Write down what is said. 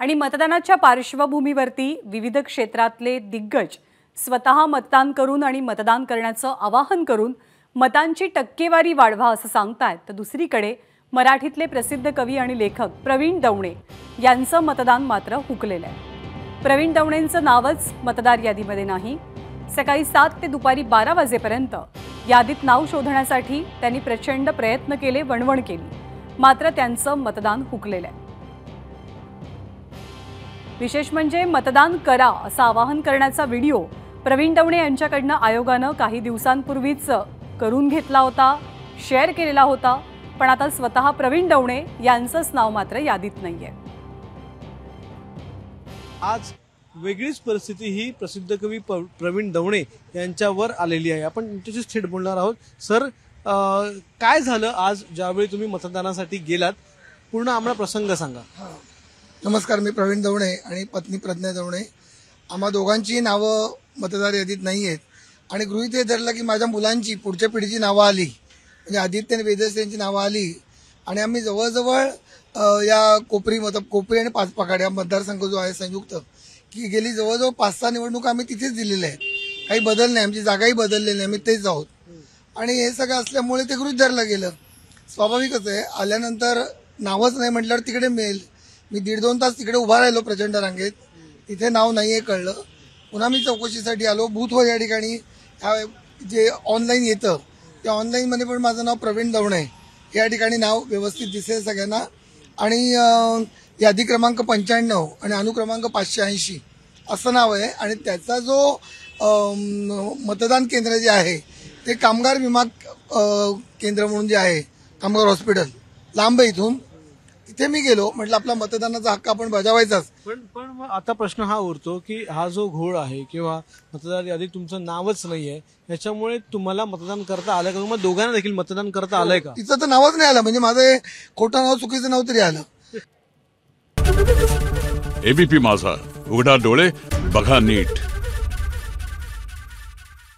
आणि मतदानाच्या पार्श्वभूमीवरती विविध क्षेत्रातले दिग्गज स्वतः मतदान करून आणि मतदान करण्याचं आवाहन करून मतांची टक्केवारी वाढवा असं सांगतायत। तर दुसरीकडे मराठीतले प्रसिद्ध कवी आणि लेखक प्रवीण दवणे यांचं मतदान मात्र हुकलेलं आहे। प्रवीण दवणेंचं नावच मतदार यादीमध्ये नाही। सकाळी 7 ते दुपारी 12 वाजेपर्यंत यादीत नाव शोधण्यासाठी त्यांनी प्रचंड प्रयत्न केले, वणवण केली, मात्र त्यांचं मतदान हुकलेलं आहे। विशेष म्हणजे मतदान करा असं आवाहन करण्याचा व्हिडिओ प्रवीण दवणे यांच्याकडनं आयोगानं काही दिवसांपूर्वीच करून घेतला होता, शेअर केलेला होता, पण आता स्वतः प्रवीण दवणे यांचंच नाव मात्र यादीत नाहीये। आज वेगळीच परिस्थिती ही प्रसिद्ध कवी प्रवीण दवणे यांच्यावर आलेली आहे। आपण त्यांच्याशी थेट बोलणार आहोत। सर, काय झालं आज ज्यावेळी तुम्ही मतदानासाठी गेलात? पूर्ण आम्हाला प्रसंग सांगा। नमस्कार, मी प्रवीण दवणे आणि पत्नी प्रज्ञा दवणे। आम्हा दोघांची नावं मतदार यादीत नाही आहेत आणि गृहीत हे धरलं की माझ्या मुलांची पुढच्या पिढीची नावं आली, म्हणजे आदित्य आणि वेदस यांची नावं आली आणि आम्ही जवळजवळ या कोपरी आणि पाचपाखाड या मतदारसंघ जो आहे संयुक्त की गेली जवळजवळ 5-6 निवडणूक आम्ही तिथेच दिलेल्या आहेत। काही बदल नाही, आमची जागाही बदललेली नाही, आम्ही तेच आहोत। आणि हे सगळं असल्यामुळे ते गृहीत धरलं गेलं। स्वाभाविकच आहे, आल्यानंतर नावच नाही म्हटल्यावर तिकडे मिळेल। मी 1.5-2 तास तिकडे उभा राहिलो प्रचंड रांगेत, तिथे नाव नाहीये कळलं। पुन्हा मी चौकशीसाठी आलो बूथवर। या ठिकाणी जे ऑनलाईन येतं त्या ऑनलाईनमध्ये पण माझं नाव प्रवीण दवणे या ठिकाणी नाव व्यवस्थित दिसेल सगळ्यांना। आणि यादी क्रमांक 95 आणि अनुक्रमांक 580 असं नाव आहे। आणि त्याचा जो मतदान केंद्र जे आहे ते कामगार विमा केंद्र म्हणून जे आहे, कामगार हॉस्पिटल लांब आहे इथून, तिथे मी गेलो। म्हटलं आपला मतदानाचा हक्क आपण बजावायचाच। पण आता प्रश्न हा उरतो की हा जो घोळ आहे किंवा मतदार यादीत तुमचं नावच नाहीये, याच्यामुळे तुम्हाला मतदान करता आलं का? तुम्हाला दोघांना देखील मतदान करता आलंय का? तिचं तर नावच नाही आलं, म्हणजे माझं खोटं नाव चुकीचं नाव तरी आलं। एबीपी माझा, उघडा डोळे बघा नीट।